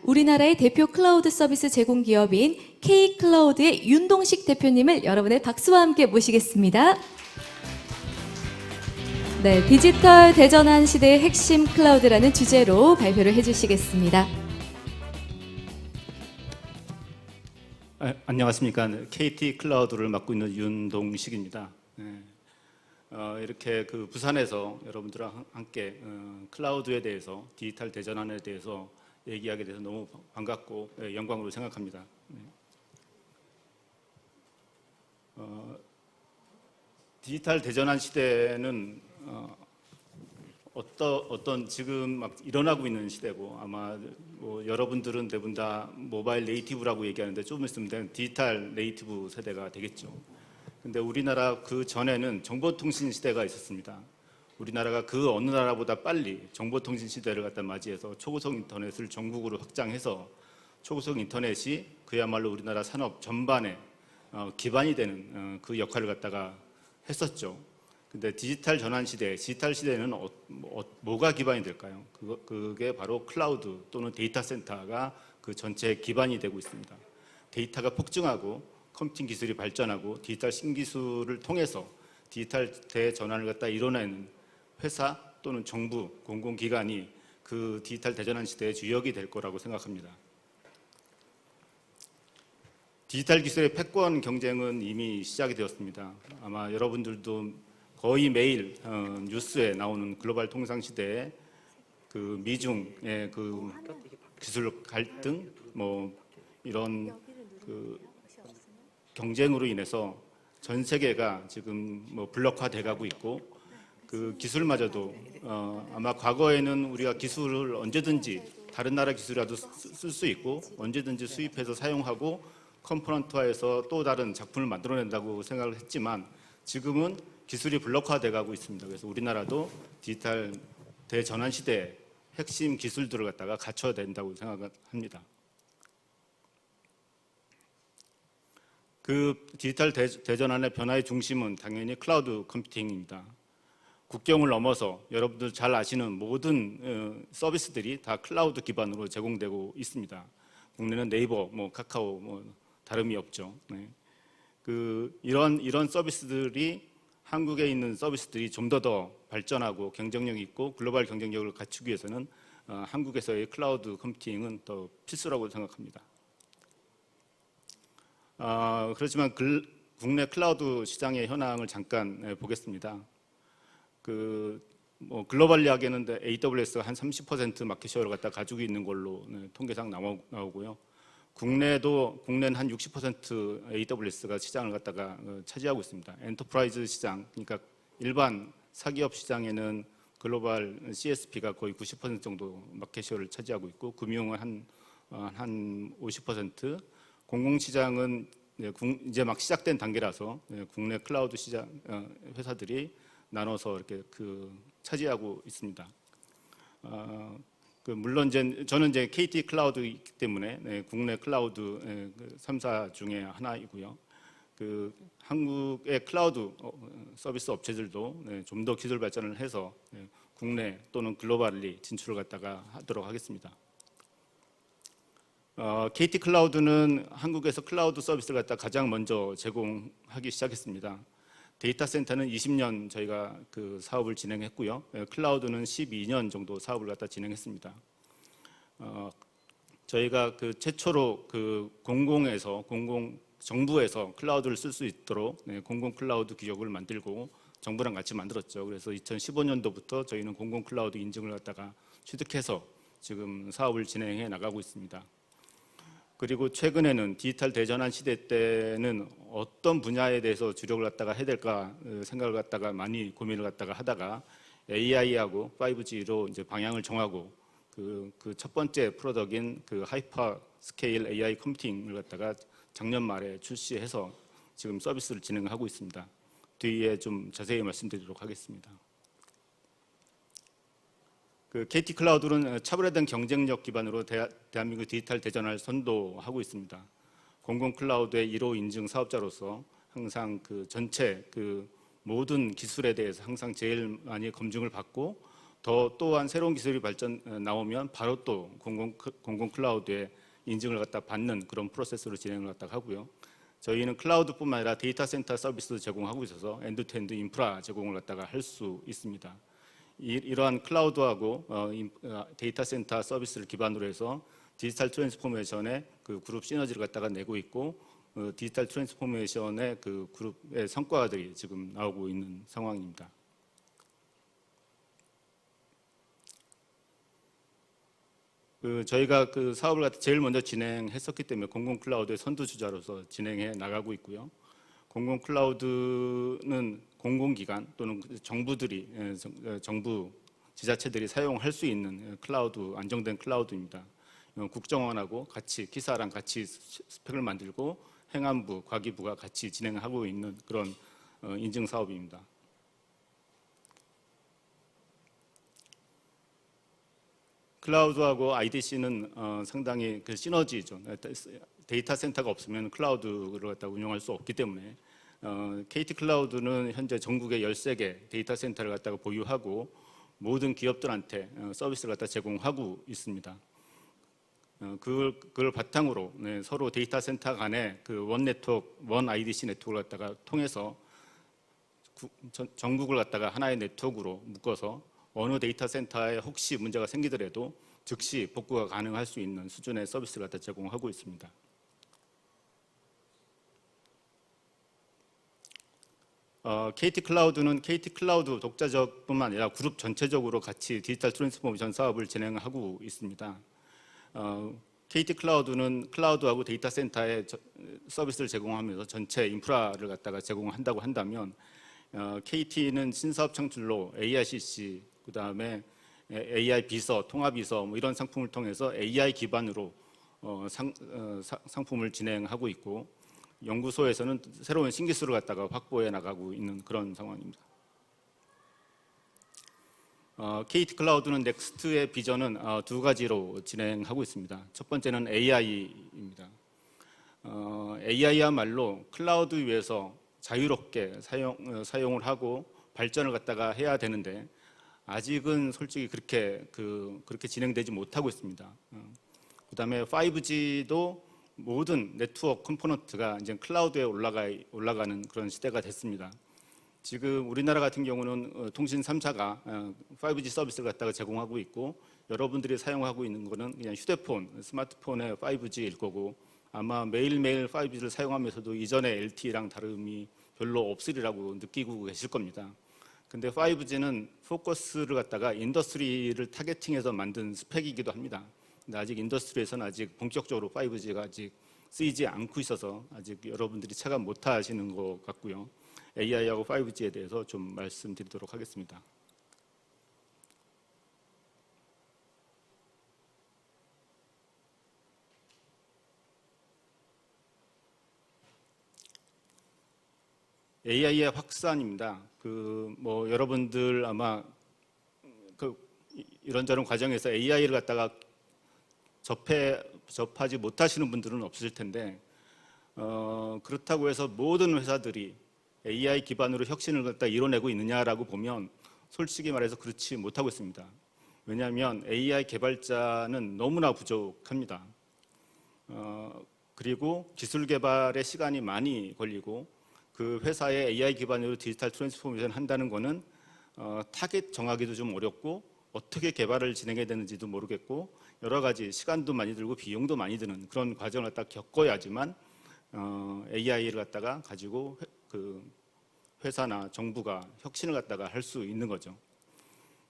우리나라의 대표 클라우드 서비스 제공 기업인 K클라우드의 윤동식 대표님을 여러분의 박수와 함께 모시겠습니다. 네, 디지털 대전환 시대의 핵심 클라우드라는 주제로 발표를 해주시겠습니다. 안녕하십니까. KT 클라우드를 맡고 있는 윤동식입니다. 이렇게 부산에서 여러분들과 함께 클라우드에 대해서, 디지털 대전환에 대해서 얘기하게 돼서 너무 반갑고 영광으로 생각합니다. 디지털 대전환 시대는 어떤 지금 막 일어나고 있는 시대고, 아마 여러분들은 대부분 다 모바일 네이티브라고 얘기하는데 좀 있으면 디지털 네이티브 세대가 되겠죠. 근데 우리나라 그 전에는 정보통신 시대가 있었습니다. 우리나라가 그 어느 나라보다 빨리 정보통신 시대를 갖다 맞이해서 초고속 인터넷을 전국으로 확장해서 초고속 인터넷이 그야말로 우리나라 산업 전반에 기반이 되는 그 역할을 갖다가 했었죠. 근데 디지털 전환 시대, 디지털 시대는 뭐가 기반이 될까요? 그게 바로 클라우드 또는 데이터 센터가 그 전체의 기반이 되고 있습니다. 데이터가 폭증하고 컴퓨팅 기술이 발전하고 디지털 신기술을 통해서 디지털 대전환을 갖다 이뤄내는 회사 또는 정부, 공공기관이 그 디지털 대전환 시대의 주역이 될 거라고 생각합니다. 디지털 기술의 패권 경쟁은 이미 시작이 되었습니다. 아마 여러분들도 거의 매일 뉴스에 나오는 글로벌 통상 시대에 그 미중의 그 기술 갈등, 이런 그 경쟁으로 인해서 전 세계가 지금 블록화돼 가고 있고, 그 기술마저도 아마 과거에는 우리가 기술을 언제든지 다른 나라 기술이라도 쓸 수 있고 언제든지 수입해서 사용하고 컴포넌트화해서 또 다른 작품을 만들어낸다고 생각을 했지만, 지금은 기술이 블록화돼 가고 있습니다. 그래서 우리나라도 디지털 대전환 시대의 핵심 기술들을 갖다가 갖춰야 된다고 생각합니다. 그 디지털 대전환의 변화의 중심은 당연히 클라우드 컴퓨팅입니다. 국경을 넘어서 여러분들 잘 아시는 모든 서비스들이 다 클라우드 기반으로 제공되고 있습니다. 국내는 네이버, 카카오 다름이 없죠. 네. 이런 서비스들이 한국에 있는 서비스들이 좀 더 발전하고 경쟁력 있고 글로벌 경쟁력을 갖추기 위해서는 한국에서의 클라우드 컴퓨팅은 더 필수라고 생각합니다. 그렇지만 국내 클라우드 시장의 현황을 잠깐 보겠습니다. 글로벌 이야기는 AWS가 한 30% 마켓쉐어를 갖다 가지고 있는 걸로 통계상 나오고요. 국내는 한 60% AWS가 시장을 갖다가 차지하고 있습니다. 엔터프라이즈 시장, 그러니까 일반 사기업 시장에는 글로벌 CSP가 거의 90% 정도 마켓쉐어를 차지하고 있고, 금융은 한 50%, 공공시장은 이제 막 시작된 단계라서 국내 클라우드 시장 회사들이 나눠서 이렇게 차지하고 있습니다. 물론 저는 KT 클라우드이기 때문에 국내 클라우드 3사 중에 하나이고요. 한국의 클라우드 서비스 업체들도 좀 더 기술 발전을 해서 국내 또는 글로벌리 진출을 갖다가 하도록 하겠습니다. KT 클라우드는 한국에서 클라우드 서비스를 갖다 가장 먼저 제공하기 시작했습니다. 데이터 센터는 20년 저희가 그 사업을 진행했고요. 클라우드는 12년 정도 사업을 갖다 진행했습니다. 저희가 최초로 정부에서 클라우드를 쓸 수 있도록 공공 클라우드 규격을 만들고 정부랑 같이 만들었죠. 그래서 2015년도부터 저희는 공공 클라우드 인증을 갖다가 취득해서 지금 사업을 진행해 나가고 있습니다. 그리고 최근에는 디지털 대전환 시대 때는 어떤 분야에 대해서 주력을 갖다가 해야 될까 생각을 갖다가 많이 고민을 갖다가 하다가 AI하고 5G로 이제 방향을 정하고 그 첫 번째 프로덕인 하이퍼 스케일 AI 컴퓨팅을 갖다가 작년 말에 출시해서 지금 서비스를 진행하고 있습니다. 뒤에 좀 자세히 말씀드리도록 하겠습니다. KT 클라우드는 차별화된 경쟁력 기반으로 대한민국 디지털 대전환을 선도하고 있습니다. 공공 클라우드의 1호 인증 사업자로서 항상 전체 모든 기술에 대해서 항상 제일 많이 검증을 받고 또한 새로운 기술이 나오면 바로 또 공공 클라우드에 인증을 갖다 받는 그런 프로세스로 진행을 갖다 하고요. 저희는 클라우드뿐만 아니라 데이터 센터 서비스도 제공하고 있어서 엔드투엔드 인프라 제공을 갖다가 할 수 있습니다. 이러한 클라우드하고 데이터 센터 서비스를 기반으로 해서 디지털 트랜스포메이션의 그 그룹 시너지를 갖다가 내고 있고 디지털 트랜스포메이션의 그 그룹의 성과들이 지금 나오고 있는 상황입니다. 저희가 그 사업을 제일 먼저 진행했었기 때문에 공공 클라우드의 선두주자로서 진행해 나가고 있고요. 공공 클라우드는 공공기관 또는 정부 지자체들이 사용할 수 있는 클라우드, 안정된 클라우드입니다. 국정원하고 같이 기사랑 같이 스펙을 만들고 행안부, 과기부가 같이 진행하고 있는 그런 인증 사업입니다. 클라우드하고 IDC는 상당히 그 시너지죠. 데이터 센터가 없으면 클라우드를 갖다 운영할 수 없기 때문에 KT 클라우드는 현재 전국에 13개 데이터 센터를 갖다가 보유하고 모든 기업들한테 서비스를 갖다 제공하고 있습니다. 그걸 바탕으로 서로 데이터 센터 간에 그 원 네트워크, 원 IDC 네트워크를 갖다가 통해서 전국을 갖다가 하나의 네트워크로 묶어서 어느 데이터 센터에 혹시 문제가 생기더라도 즉시 복구가 가능할 수 있는 수준의 서비스를 갖다 제공하고 있습니다. KT 클라우드는 KT 클라우드 독자적뿐만 아니라 그룹 전체적으로 같이 디지털 트랜스포메이션 사업을 진행하고 있습니다. KT 클라우드는 클라우드하고 데이터 센터에 서비스를 제공하면서 전체 인프라를 갖다가 제공한다고 한다면 KT는 신사업 창출로 AICC 그다음에 AI 비서, 통합 비서 뭐 이런 상품을 통해서 AI 기반으로 상품을 진행하고 있고 연구소에서는 새로운 신기술을 갖다가 확보해 나가고 있는 그런 상황입니다. KT 클라우드는 넥스트의 비전은 두 가지로 진행하고 있습니다. 첫 번째는 AI입니다. AI야말로 클라우드 위에서 자유롭게 사용을 하고 발전을 갖다가 해야 되는데 아직은 솔직히 그렇게 진행되지 못하고 있습니다. 그다음에 5G도 모든 네트워크 컴포넌트가 이제 클라우드에 올라가는 그런 시대가 됐습니다. 지금 우리나라 같은 경우는 통신 3사가 5G 서비스를 갖다가 제공하고 있고 여러분들이 사용하고 있는 거는 그냥 휴대폰, 스마트폰의 5G일 거고 아마 매일매일 5G를 사용하면서도 이전의 LTE랑 다름이 별로 없으리라고 느끼고 계실 겁니다. 근데 5G는 포커스를 갖다가 인더스트리를 타겟팅해서 만든 스펙이기도 합니다. 근데 아직 인더스트리에서는 아직 본격적으로 5G가 아직 쓰이지 않고 있어서 아직 여러분들이 체감 못 하시는 것 같고요. AI하고 5G에 대해서 좀 말씀드리도록 하겠습니다. AI의 확산입니다. 여러분들 아마 이런저런 과정에서 AI를 갖다가 접하지 못하시는 분들은 없으실 텐데 그렇다고 해서 모든 회사들이 AI 기반으로 혁신을 갖다 이뤄내고 있느냐라고 보면 솔직히 말해서 그렇지 못하고 있습니다. 왜냐하면 AI 개발자는 너무나 부족합니다. 그리고 기술 개발에 시간이 많이 걸리고 그 회사에 AI 기반으로 디지털 트랜스포메이션 한다는 거는 타겟 정하기도 좀 어렵고 어떻게 개발을 진행해야 되는지도 모르겠고 여러 가지 시간도 많이 들고 비용도 많이 드는 그런 과정을 갖다 겪어야지만 AI를 갖다가 가지고 그 회사나 정부가 혁신을 갖다가 할 수 있는 거죠.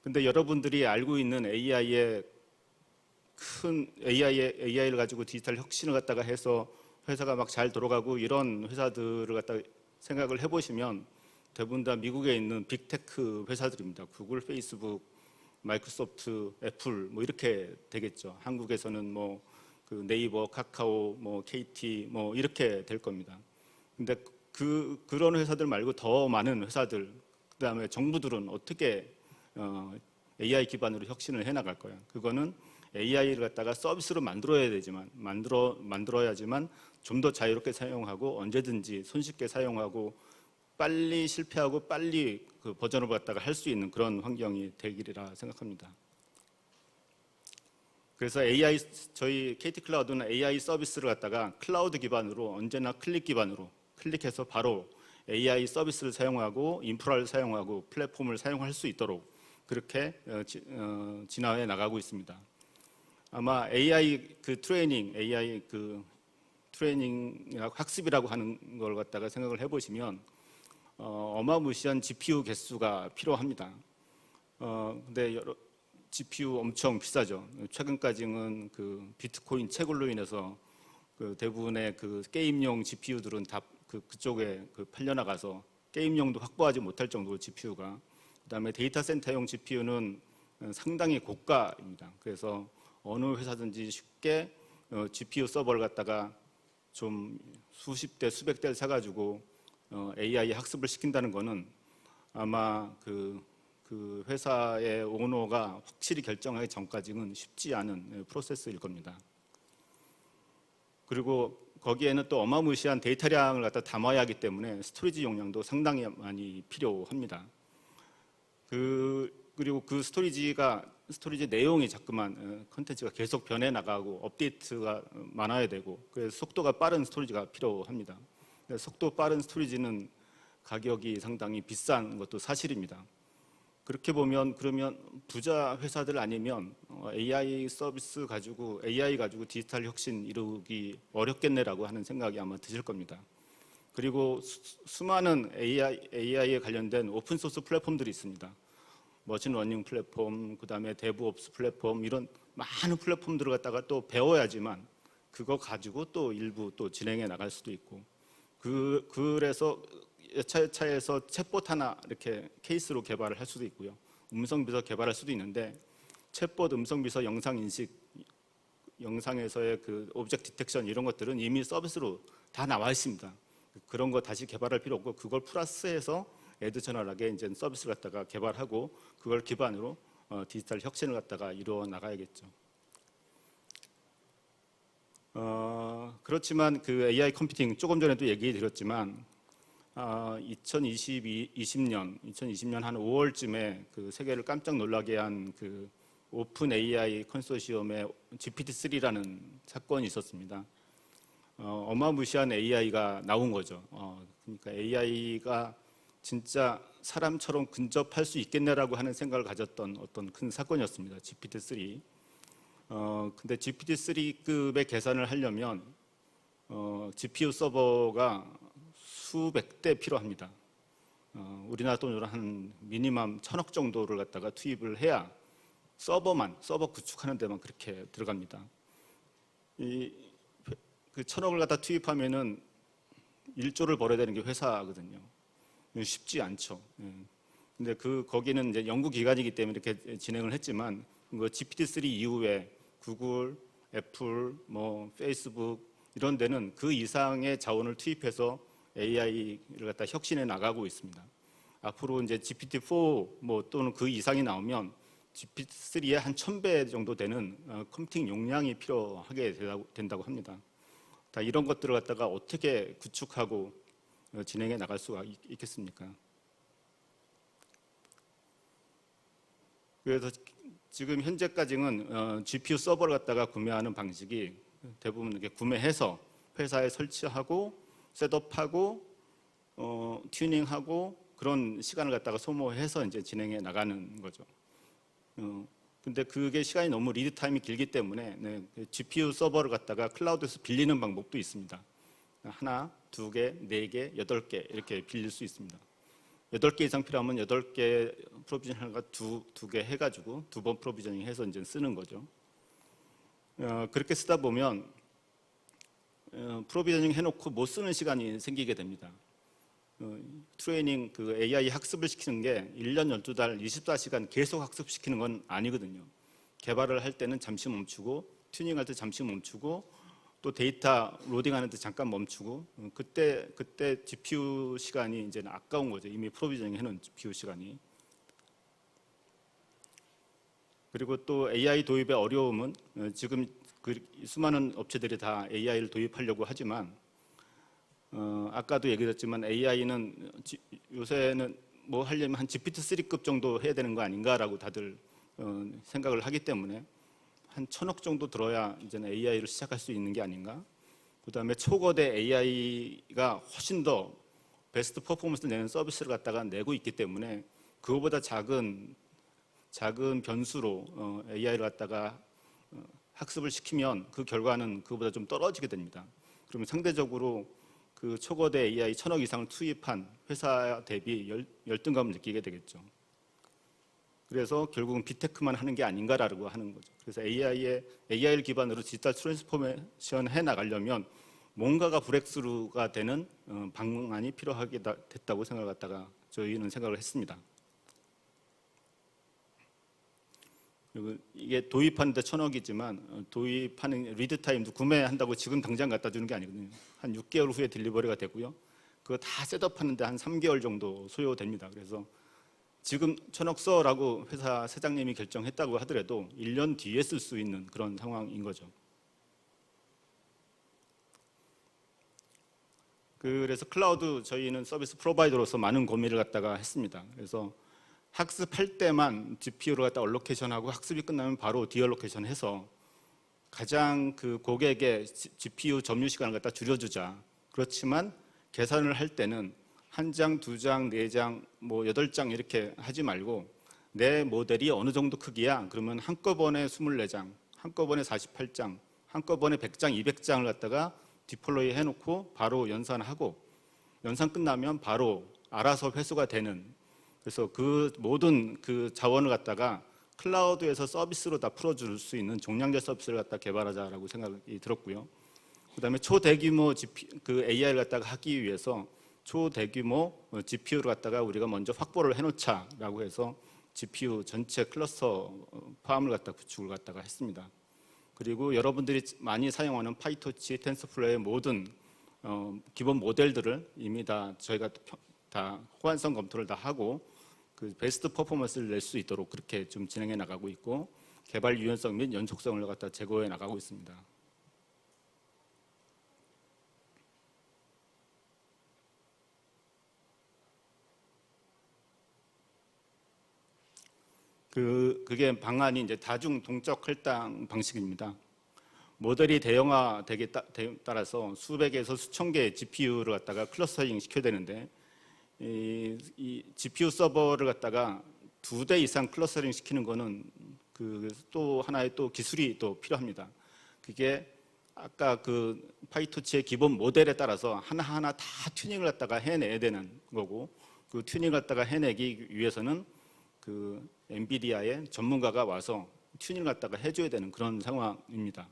근데 여러분들이 알고 있는 AI를 가지고 디지털 혁신을 갖다가 해서 회사가 막 잘 돌아가고 이런 회사들을 갖다가 생각을 해보시면 대부분 다 미국에 있는 빅테크 회사들입니다. 구글, 페이스북, 마이크로소프트, 애플 뭐 이렇게 되겠죠. 한국에서는 그 네이버, 카카오, KT 이렇게 될 겁니다. 근데 그런 회사들 말고 더 많은 회사들, 그다음에 정부들은 어떻게 AI 기반으로 혁신을 해나갈 거야. 그거는 AI를 갖다가 서비스로 만들어야 되지만 만들어야지만 좀 더 자유롭게 사용하고 언제든지 손쉽게 사용하고 빨리 실패하고 빨리 그 버전을 갖다가 할 수 있는 그런 환경이 되기리라 생각합니다. 그래서 저희 KT 클라우드는 AI 서비스를 갖다가 클라우드 기반으로 언제나 클릭 기반으로 클릭해서 바로 AI 서비스를 사용하고 인프라를 사용하고 플랫폼을 사용할 수 있도록 그렇게 진화해 나가고 있습니다. 아마 AI 트레이닝이라고 학습이라고 하는 걸 갖다가 생각을 해보시면 어마무시한 GPU 개수가 필요합니다. 근데 GPU 엄청 비싸죠. 최근까지는 그 비트코인 채굴로 인해서 그 대부분의 그 게임용 GPU들은 다 그쪽에 팔려나가서 게임용도 확보하지 못할 정도로 GPU가, 그다음에 데이터 센터용 GPU는 상당히 고가입니다. 그래서 어느 회사든지 쉽게 GPU 서버를 갖다가 좀 수십 대 수백 대를 사가지고 AI 학습을 시킨다는 거는 아마 그 회사의 오너가 확실히 결정하기 전까지는 쉽지 않은 프로세스일 겁니다. 그리고 거기에는 또 어마무시한 데이터량을 갖다 담아야 하기 때문에 스토리지 용량도 상당히 많이 필요합니다. 그리고 그 스토리지 내용이 자꾸만 컨텐츠가 계속 변해 나가고 업데이트가 많아야 되고, 그래서 속도가 빠른 스토리지가 필요합니다. 속도 빠른 스토리지는 가격이 상당히 비싼 것도 사실입니다. 그렇게 보면 그러면 부자 회사들 아니면 AI 서비스 가지고 AI 가지고 디지털 혁신 이루기 어렵겠네라고 하는 생각이 아마 드실 겁니다. 그리고 수많은 AI에 관련된 오픈 소스 플랫폼들이 있습니다. 머신러닝 플랫폼, 그다음에 데브옵스 플랫폼, 이런 많은 플랫폼들을 갖다가 또 배워야지만 그거 가지고 또 일부 또 진행해 나갈 수도 있고, 그래서 차에서 챗봇 하나 이렇게 케이스로 개발을 할 수도 있고요. 음성 비서 개발할 수도 있는데, 챗봇, 음성 비서, 영상 인식, 영상에서의 그 오브젝트 디텍션 이런 것들은 이미 서비스로 다 나와 있습니다. 그런 거 다시 개발할 필요 없고, 그걸 플러스해서 에디셔널하게 이제 서비스를 갖다가 개발하고 그걸 기반으로 디지털 혁신을 갖다가 이루어 나가야겠죠. 그렇지만 그 AI 컴퓨팅 조금 전에도 얘기 드렸지만 2020년 한 5월쯤에 그 세계를 깜짝 놀라게 한 그 오픈 AI 컨소시엄의 GPT-3라는 사건이 있었습니다. 어마무시한 AI가 나온 거죠. 그러니까 AI가 진짜 사람처럼 근접할 수 있겠네라고 하는 생각을 가졌던 어떤 큰 사건이었습니다. GPT-3. 근데 GPT-3급의 계산을 하려면 GPU 서버가 수백 대 필요합니다. 우리나라 돈으로 한 미니멈 1,000억 정도를 갖다가 투입을 해야 서버 구축하는 데만 그렇게 들어갑니다. 그 1,000억을 갖다 투입하면은 1조를 벌어야 되는 게 회사거든요. 쉽지 않죠. 근데 거기는 이제 연구 기관이기 때문에 이렇게 진행을 했지만, GPT-3 이후에 구글, 애플, 페이스북 이런 데는 그 이상의 자원을 투입해서 AI를 갖다 혁신해 나가고 있습니다. 앞으로 이제 GPT-4 또는 그 이상이 나오면 GPT-3의 한 1,000배 정도 되는 컴퓨팅 용량이 필요하게 된다고 합니다. 다 이런 것들을 갖다가 어떻게 구축하고 진행해 나갈 수가 있겠습니까? 그래서 지금 현재까지는 GPU 서버를 갖다가 구매하는 방식이 대부분 이렇게 구매해서 회사에 설치하고 셋업하고 튜닝하고 그런 시간을 갖다가 소모해서 이제 진행해 나가는 거죠. 근데 그게 시간이 너무 리드 타임이 길기 때문에 GPU 서버를 갖다가 클라우드에서 빌리는 방법도 있습니다. 하나, 두 개, 네 개, 8개 이렇게 빌릴 수 있습니다. 8개 이상 필요하면 8개 프로비저닝을 두 개 해가지고 2번 프로비저닝 해서 이제 쓰는 거죠. 그렇게 쓰다 보면 프로비저닝 해놓고 못 쓰는 시간이 생기게 됩니다. 트레이닝 AI 학습을 시키는 게 1년 12달 24시간 계속 학습시키는 건 아니거든요. 개발을 할 때는 잠시 멈추고 튜닝할 때 잠시 멈추고 또 데이터 로딩하는 데 잠깐 멈추고 그때 GPU 시간이 이제 아까운 거죠. 이미 프로비저닝 해놓은 GPU 시간이. 그리고 또 AI 도입의 어려움은 지금 수많은 업체들이 다 AI를 도입하려고 하지만 아까도 얘기했지만 AI는 요새는 뭐 하려면 한 GPT-3급 정도 해야 되는 거 아닌가라고 다들 생각을 하기 때문에 한 1,000억 정도 들어야 이제는 AI를 시작할 수 있는 게 아닌가. 그다음에 초거대 AI가 훨씬 더 베스트 퍼포먼스를 내는 서비스를 갖다가 내고 있기 때문에 그거보다 작은 변수로 AI를 갖다가 학습을 시키면 그 결과는 그거보다 좀 떨어지게 됩니다. 그러면 상대적으로 그 초거대 AI 1,000억 이상을 투입한 회사 대비 열등감을 느끼게 되겠죠. 그래서 결국은 빅테크만 하는 게 아닌가라고 하는 거죠. 그래서 AI를 기반으로 디지털 트랜스포메이션 해 나가려면 뭔가가 브렉스루가 되는 방안이 필요하게 됐다고 생각을 갖다가 저희는 생각을 했습니다. 그리고 이게 도입하는데 1,000억이지만 도입하는 리드 타임도 구매한다고 지금 당장 갖다 주는 게 아니거든요. 한 6개월 후에 딜리버리가 되고요. 그거 다 셋업하는데 한 3개월 정도 소요됩니다. 그래서 지금 1,000억 써라고 회사 사장님이 결정했다고 하더라도 1년 뒤에 쓸 수 있는 그런 상황인 거죠. 그래서 클라우드 저희는 서비스 프로바이더로서 많은 고민을 갖다가 했습니다. 그래서 학습할 때만 GPU를 갖다 얼로케이션하고 학습이 끝나면 바로 디얼로케이션해서 가장 그 고객의 GPU 점유 시간을 갖다 줄여주자. 그렇지만 계산을 할 때는 한 장, 두 장, 네 장, 뭐 8장 이렇게 하지 말고 내 모델이 어느 정도 크기야? 그러면 한꺼번에 24장, 한꺼번에 48장, 한꺼번에 100장, 200장을 갖다가 디플로이 해놓고 바로 연산하고 연산 끝나면 바로 알아서 회수가 되는, 그래서 그 모든 그 자원을 갖다가 클라우드에서 서비스로 다 풀어줄 수 있는 종량제 서비스를 갖다 개발하자라고 생각이 들었고요. 그다음에 초대규모 그 AI를 갖다가 하기 위해서 초대규모 GPU를 갖다가 우리가 먼저 확보를 해놓자라고 해서 GPU 전체 클러스터 파암을 갖다 구축을 갖다가 했습니다. 그리고 여러분들이 많이 사용하는 파이토치, 텐서플로우의 모든 기본 모델들을 이미 다 저희가 다 호환성 검토를 다 하고 그 베스트 퍼포먼스를 낼 수 있도록 그렇게 좀 진행해 나가고 있고 개발 유연성 및 연속성을 갖다 제고해 나가고 있습니다. 그게 방안이 이제 다중 동적 할당 방식입니다. 모델이 대형화되게 따라서 수백에서 수천 개의 GPU를 갖다가 클러스터링 시켜야 되는데 이 GPU 서버를 갖다가 2대 이상 클러스터링 시키는 거는 그 또 하나의 또 기술이 또 필요합니다. 그게 아까 그 파이토치의 기본 모델에 따라서 하나하나 다 튜닝을 갖다가 해내야 되는 거고 그 튜닝을 갖다가 해내기 위해서는 그 엔비디아의 전문가가 와서 튜닝을 갖다가 해줘야 되는 그런 상황입니다.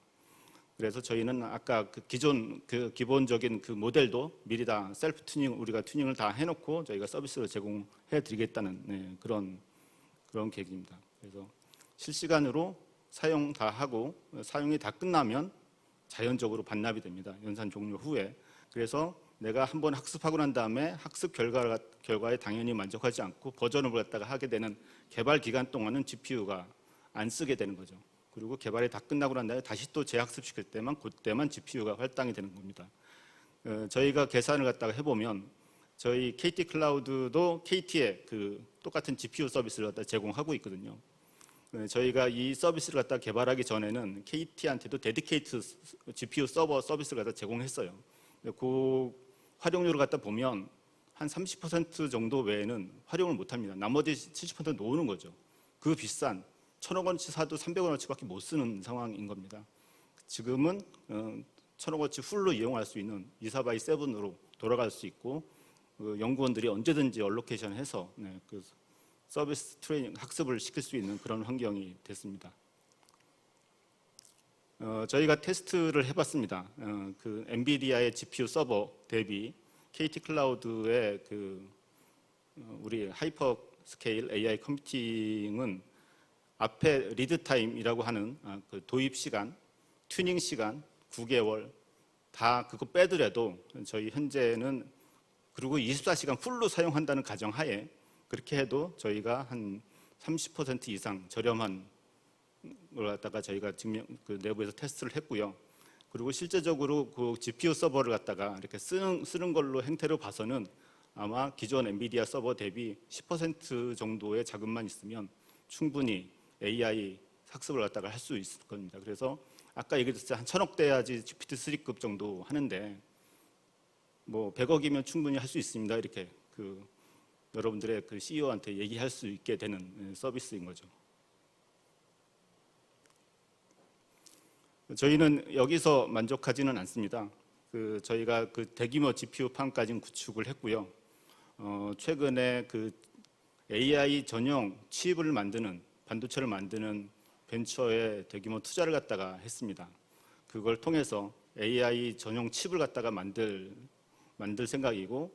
그래서 저희는 아까 그 기존 그 기본적인 그 모델도 미리 다 셀프 튜닝 우리가 튜닝을 다 해놓고 저희가 서비스로 제공해드리겠다는 그런 계획입니다. 그래서 실시간으로 사용 다 하고 사용이 다 끝나면 자연적으로 반납이 됩니다. 연산 종료 후에. 그래서 내가 한번 학습하고 난 다음에 학습 결과에 당연히 만족하지 않고 버전업을 갖다가 하게 되는 개발 기간 동안은 GPU가 안 쓰게 되는 거죠. 그리고 개발이 다 끝나고 난 다음에 다시 또 재학습시킬 때만 그때만 GPU가 할당이 되는 겁니다. 저희가 계산을 갖다가 해보면 저희 KT 클라우드도 KT의 그 똑같은 GPU 서비스를 갖다 제공하고 있거든요. 저희가 이 서비스를 갖다 개발하기 전에는 KT한테도 데디케이트 GPU 서버 서비스를 갖다 제공했어요. 그 활용률을 갖다 보면 한 30% 정도 외에는 활용을 못합니다. 나머지 70% 놓는 거죠. 그 비싼 1,000억 원치 사도 300원어치밖에 못 쓰는 상황인 겁니다. 지금은 1,000억 원치 풀로 이용할 수 있는 24x7으로 돌아갈 수 있고 연구원들이 언제든지 얼로케이션해서 그 서비스 트레이닝 학습을 시킬 수 있는 그런 환경이 됐습니다. 저희가 테스트를 해봤습니다. 그 엔비디아의 GPU 서버 대비 KT 클라우드의 그 우리 하이퍼 스케일 AI 컴퓨팅은 앞에 리드 타임이라고 하는 그 도입 시간, 튜닝 시간 9개월 다 그거 빼더라도 저희 현재는 그리고 24시간 풀로 사용한다는 가정하에 그렇게 해도 저희가 한 30% 이상 저렴한 걸 갖다가 저희가 그 내부에서 테스트를 했고요. 그리고 실제적으로 그 GPU 서버를 갖다가 이렇게 쓰는 걸로 행태로 봐서는 아마 기존 엔비디아 서버 대비 10% 정도의 자금만 있으면 충분히 AI 학습을 갖다가 할 수 있을 겁니다. 그래서 아까 얘기했듯이 한 1,000억 대야지 GPT-3급 정도 하는데 뭐 100억이면 충분히 할 수 있습니다. 이렇게 그 여러분들의 그 CEO한테 얘기할 수 있게 되는 서비스인 거죠. 저희는 여기서 만족하지는 않습니다. 저희가 그 대규모 GPU 팜까지는 구축을 했고요. 최근에 그 AI 전용 칩을 만드는 반도체를 만드는 벤처에 대규모 투자를 갖다가 했습니다. 그걸 통해서 AI 전용 칩을 갖다가 만들 생각이고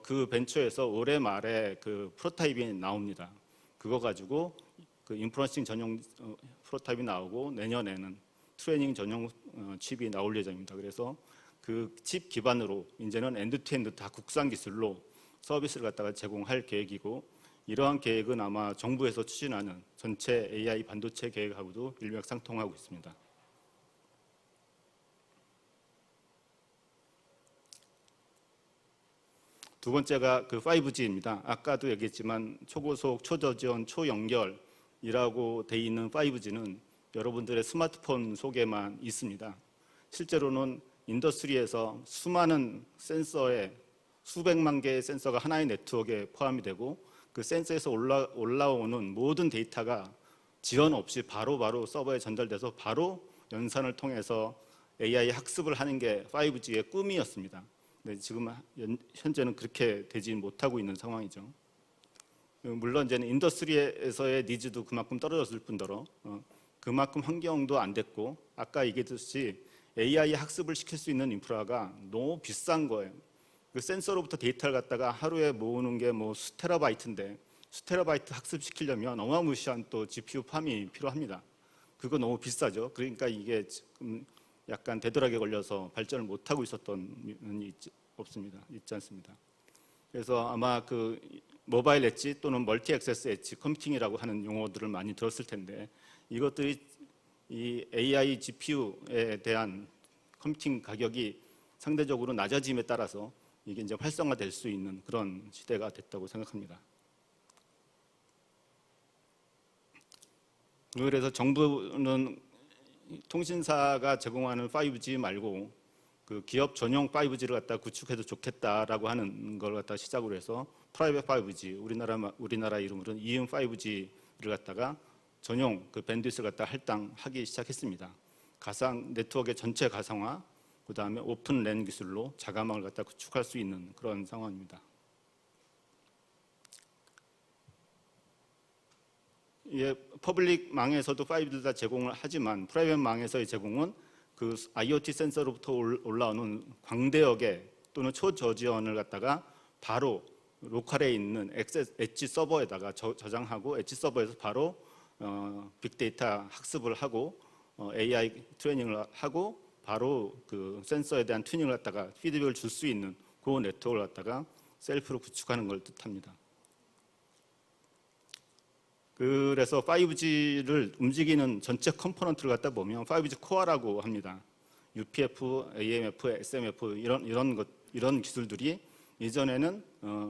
그 벤처에서 올해 말에 그 프로타입이 나옵니다. 그거 가지고 그 인프런싱 전용 프로타입이 나오고 내년에는 트레이닝 전용 칩이 나올 예정입니다. 그래서 그 칩 기반으로 이제는 엔드투엔드 다 국산 기술로 서비스를 갖다가 제공할 계획이고 이러한 계획은 아마 정부에서 추진하는 전체 AI 반도체 계획하고도 일맥상통하고 있습니다. 두 번째가 그 5G입니다. 아까도 얘기했지만 초고속, 초저지원, 초연결이라고 돼 있는 5G는 여러분들의 스마트폰 속에만 있습니다. 실제로는 인더스트리에서 수많은 센서에 수백만 개의 센서가 하나의 네트워크에 포함이 되고 그 센서에서 올라오는 모든 데이터가 지연 없이 바로 서버에 전달돼서 바로 연산을 통해서 AI 학습을 하는 게 5G의 꿈이었습니다. 근데 지금 현재는 그렇게 되지 못하고 있는 상황이죠. 물론 이제는 인더스트리에서의 니즈도 그만큼 떨어졌을 뿐더러 그만큼 환경도 안 됐고 아까 얘기했듯이 AI 학습을 시킬 수 있는 인프라가 너무 비싼 거예요. 그 센서로부터 데이터를 갖다가 하루에 모으는 게 뭐 수테라바이트인데 수테라바이트 학습시키려면 어마무시한 또 GPU 팜이 필요합니다. 그거 너무 비싸죠. 그러니까 이게 지금 약간 되도록에 걸려서 발전을 못하고 있었던 면이 있지 않습니다. 그래서 아마 그 모바일 엣지 또는 멀티 액세스 엣지 컴퓨팅이라고 하는 용어들을 많이 들었을 텐데 이것들이 이 AI GPU에 대한 컴퓨팅 가격이 상대적으로 낮아짐에 따라서 이게 이제 활성화될 수 있는 그런 시대가 됐다고 생각합니다. 그래서 정부는 통신사가 제공하는 5G 말고 그 기업 전용 5G를 갖다 구축해도 좋겠다라고 하는 걸 갖다 시작으로 해서 프라이빗 5G 우리나라 이름으로는 이음 5G를 갖다가 전용 그 밴드위스를 갖다 할당하기 시작했습니다. 가상 네트워크의 전체 가상화, 그 다음에 오픈 랜 기술로 자가망을 갖다 구축할 수 있는 그런 상황입니다. 예, 퍼블릭 망에서도 5G를 다 제공을 하지만 프라이빗 망에서의 제공은 그 IoT 센서로부터 올라오는 광대역의 또는 초저지원을 갖다가 바로 로컬에 있는 엣지 서버에다가 저장하고 엣지 서버에서 바로 빅데이터 학습을 하고 AI 트레이닝을 하고 바로 그 센서에 대한 튜닝을 갖다가 피드백을 줄 수 있는 그 네트워크를 갖다가 셀프로 구축하는 걸 뜻합니다. 그래서 5G를 움직이는 전체 컴포넌트를 갖다 보면 5G 코어라고 합니다. UPF, AMF, SMF 이런 기술들이 이전에는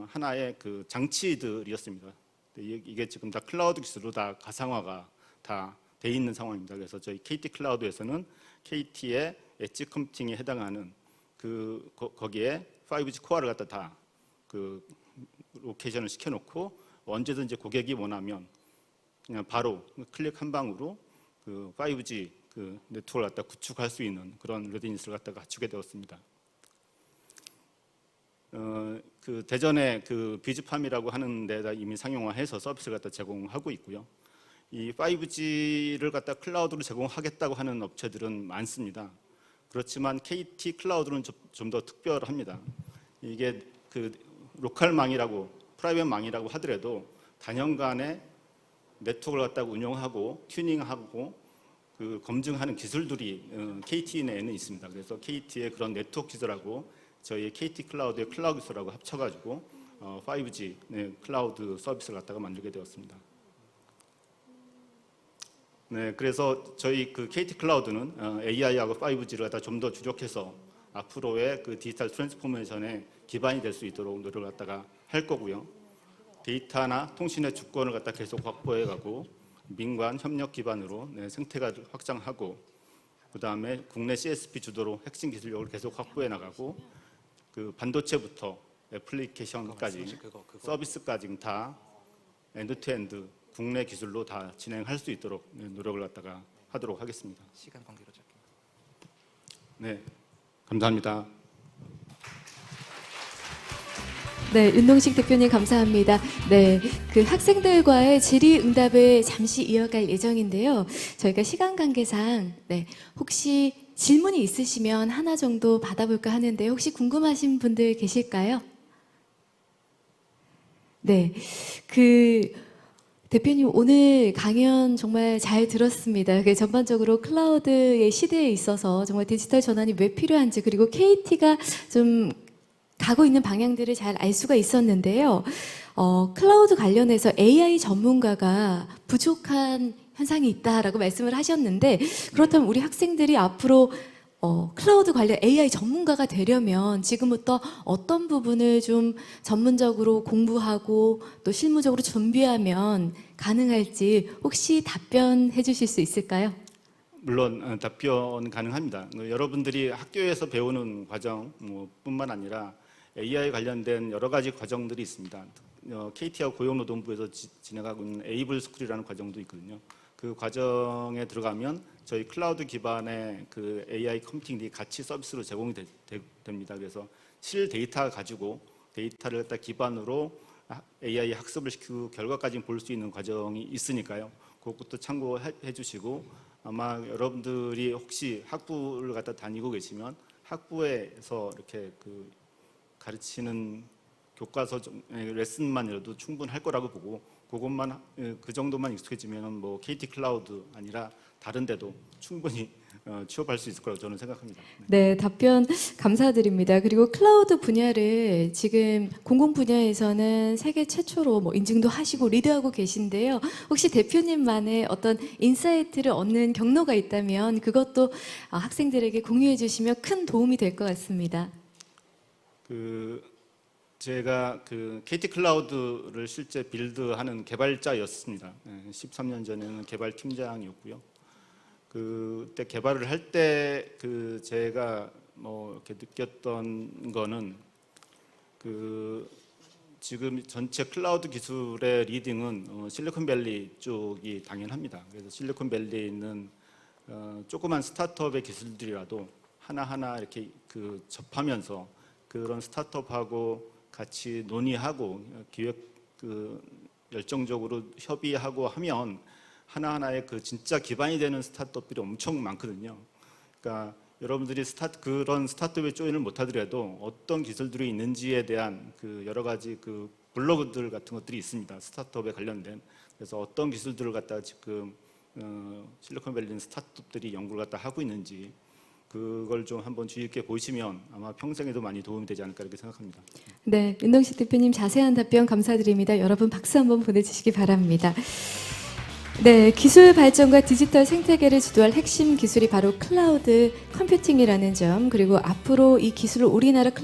하나의 그 장치들이었습니다. 이게 지금 다 클라우드 기술로 다 가상화가 다 돼 있는 상황입니다. 그래서 저희 KT 클라우드에서는 KT의 엣지 컴퓨팅에 해당하는 거기에 5G 코어를 갖다 다 그 로케이션을 시켜놓고 언제든지 고객이 원하면 그냥 바로 클릭 한 방으로 그 5G 그 네트워크를 갖다 구축할 수 있는 그런 레디니스를 갖다가 갖추게 되었습니다. 그 대전에 그 비즈팜이라고 하는 데다 이미 상용화해서 서비스를 갖다 제공하고 있고요. 이 5G를 갖다 클라우드로 제공하겠다고 하는 업체들은 많습니다. 그렇지만 KT 클라우드는 좀 더 특별합니다. 이게 그 로컬망이라고 프라이빗 망이라고 하더라도 단연간에 네트워크를 갖다가 운영하고 튜닝하고 그 검증하는 기술들이 KT 내에는 있습니다. 그래서 KT의 그런 네트워크 기술하고 저희 KT 클라우드의 클라우드 기술하고 합쳐가지고 5G 클라우드 서비스를 갖다가 만들게 되었습니다. 네, 그래서 저희 그 KT 클라우드는 AI하고 5G를 갖다 좀 더 주력해서 앞으로의 그 디지털 트랜스포메이션의 기반이 될 수 있도록 노력을 갖다가 할 거고요. 데이터나 통신의 주권을 갖다 계속 확보해가고 민관 협력 기반으로 생태가 확장하고 그 다음에 국내 CSP 주도로 핵심 기술력을 계속 확보해 나가고 그 반도체부터 애플리케이션까지 서비스까지 다 엔드투엔드 국내 기술로 다 진행할 수 있도록 노력을 갖다가 하도록 하겠습니다. 시간 관계로 짧게. 네, 감사합니다. 네, 윤동식 대표님 감사합니다. 네, 그 학생들과의 질의응답을 잠시 이어갈 예정인데요. 저희가 시간 관계상 혹시 질문이 있으시면 하나 정도 받아볼까 하는데 혹시 궁금하신 분들 계실까요? 네, 대표님 오늘 강연 정말 잘 들었습니다. 전반적으로 클라우드의 시대에 있어서 정말 디지털 전환이 왜 필요한지 그리고 KT가 좀 가고 있는 방향들을 잘 알 수가 있었는데요. 클라우드 관련해서 AI 전문가가 부족한 현상이 있다라고 말씀을 하셨는데 그렇다면 우리 학생들이 앞으로 클라우드 관련 AI 전문가가 되려면 지금부터 어떤 부분을 좀 전문적으로 공부하고 또 실무적으로 준비하면 가능할지 혹시 답변해 주실 수 있을까요? 물론 답변 가능합니다. 여러분들이 학교에서 배우는 과정 뿐만 아니라 AI 관련된 여러 가지 과정들이 있습니다. KT하고 고용노동부에서 진행하고 있는 에이블 스쿨이라는 과정도 있거든요. 그 과정에 들어가면 저희 클라우드 기반의 그 AI 컴퓨팅이 같이 서비스로 제공이 됩니다. 그래서 실 데이터 가지고 데이터를 갖다 기반으로 AI 학습을 시키고 결과까지 볼 수 있는 과정이 있으니까요. 그것도 참고해 주시고 아마 여러분들이 혹시 학부를 갖다 다니고 계시면 학부에서 이렇게 그 가르치는 교과서 레슨만이라도 충분할 거라고 보고 그것만 그 정도만 익숙해지면 뭐 KT 클라우드 아니라 다른 데도 충분히 취업할 수 있을 거라고 저는 생각합니다. 네, 답변 감사드립니다. 그리고 클라우드 분야를 지금 공공 분야에서는 세계 최초로 인증도 하시고 리드하고 계신데요. 혹시 대표님만의 어떤 인사이트를 얻는 경로가 있다면 그것도 학생들에게 공유해 주시면 큰 도움이 될 것 같습니다. 제가 그 KT 클라우드를 실제 빌드하는 개발자였습니다. 13년 전에는 개발 팀장이었고요. 그때 개발을 할 때 제가 이렇게 느꼈던 거는 지금 전체 클라우드 기술의 리딩은 실리콘밸리 쪽이 당연합니다. 그래서 실리콘밸리에 있는 조그만 스타트업의 기술들이라도 하나하나 이렇게 접하면서 그런 스타트업하고 같이 논의하고 기획 열정적으로 협의하고 하면 하나하나의 진짜 기반이 되는 스타트업들이 엄청 많거든요. 그러니까 여러분들이 그런 스타트업에 조인을 못하더라도 어떤 기술들이 있는지에 대한 여러 가지 블로그들 같은 것들이 있습니다. 스타트업에 관련된. 그래서 어떤 기술들을 갖다 지금 실리콘밸리 스타트업들이 연구를 갖다 하고 있는지 그걸 좀 한번 주의 깊게 보시면 아마 평생에도 많이 도움이 되지 않을까 이렇게 생각합니다. 네, 윤동식 대표님 자세한 답변 감사드립니다. 여러분 박수 한번 보내주시기 바랍니다. 네, 기술 발전과 디지털 생태계를 주도할 핵심 기술이 바로 클라우드 컴퓨팅이라는 점 그리고 앞으로 이 기술을 우리나라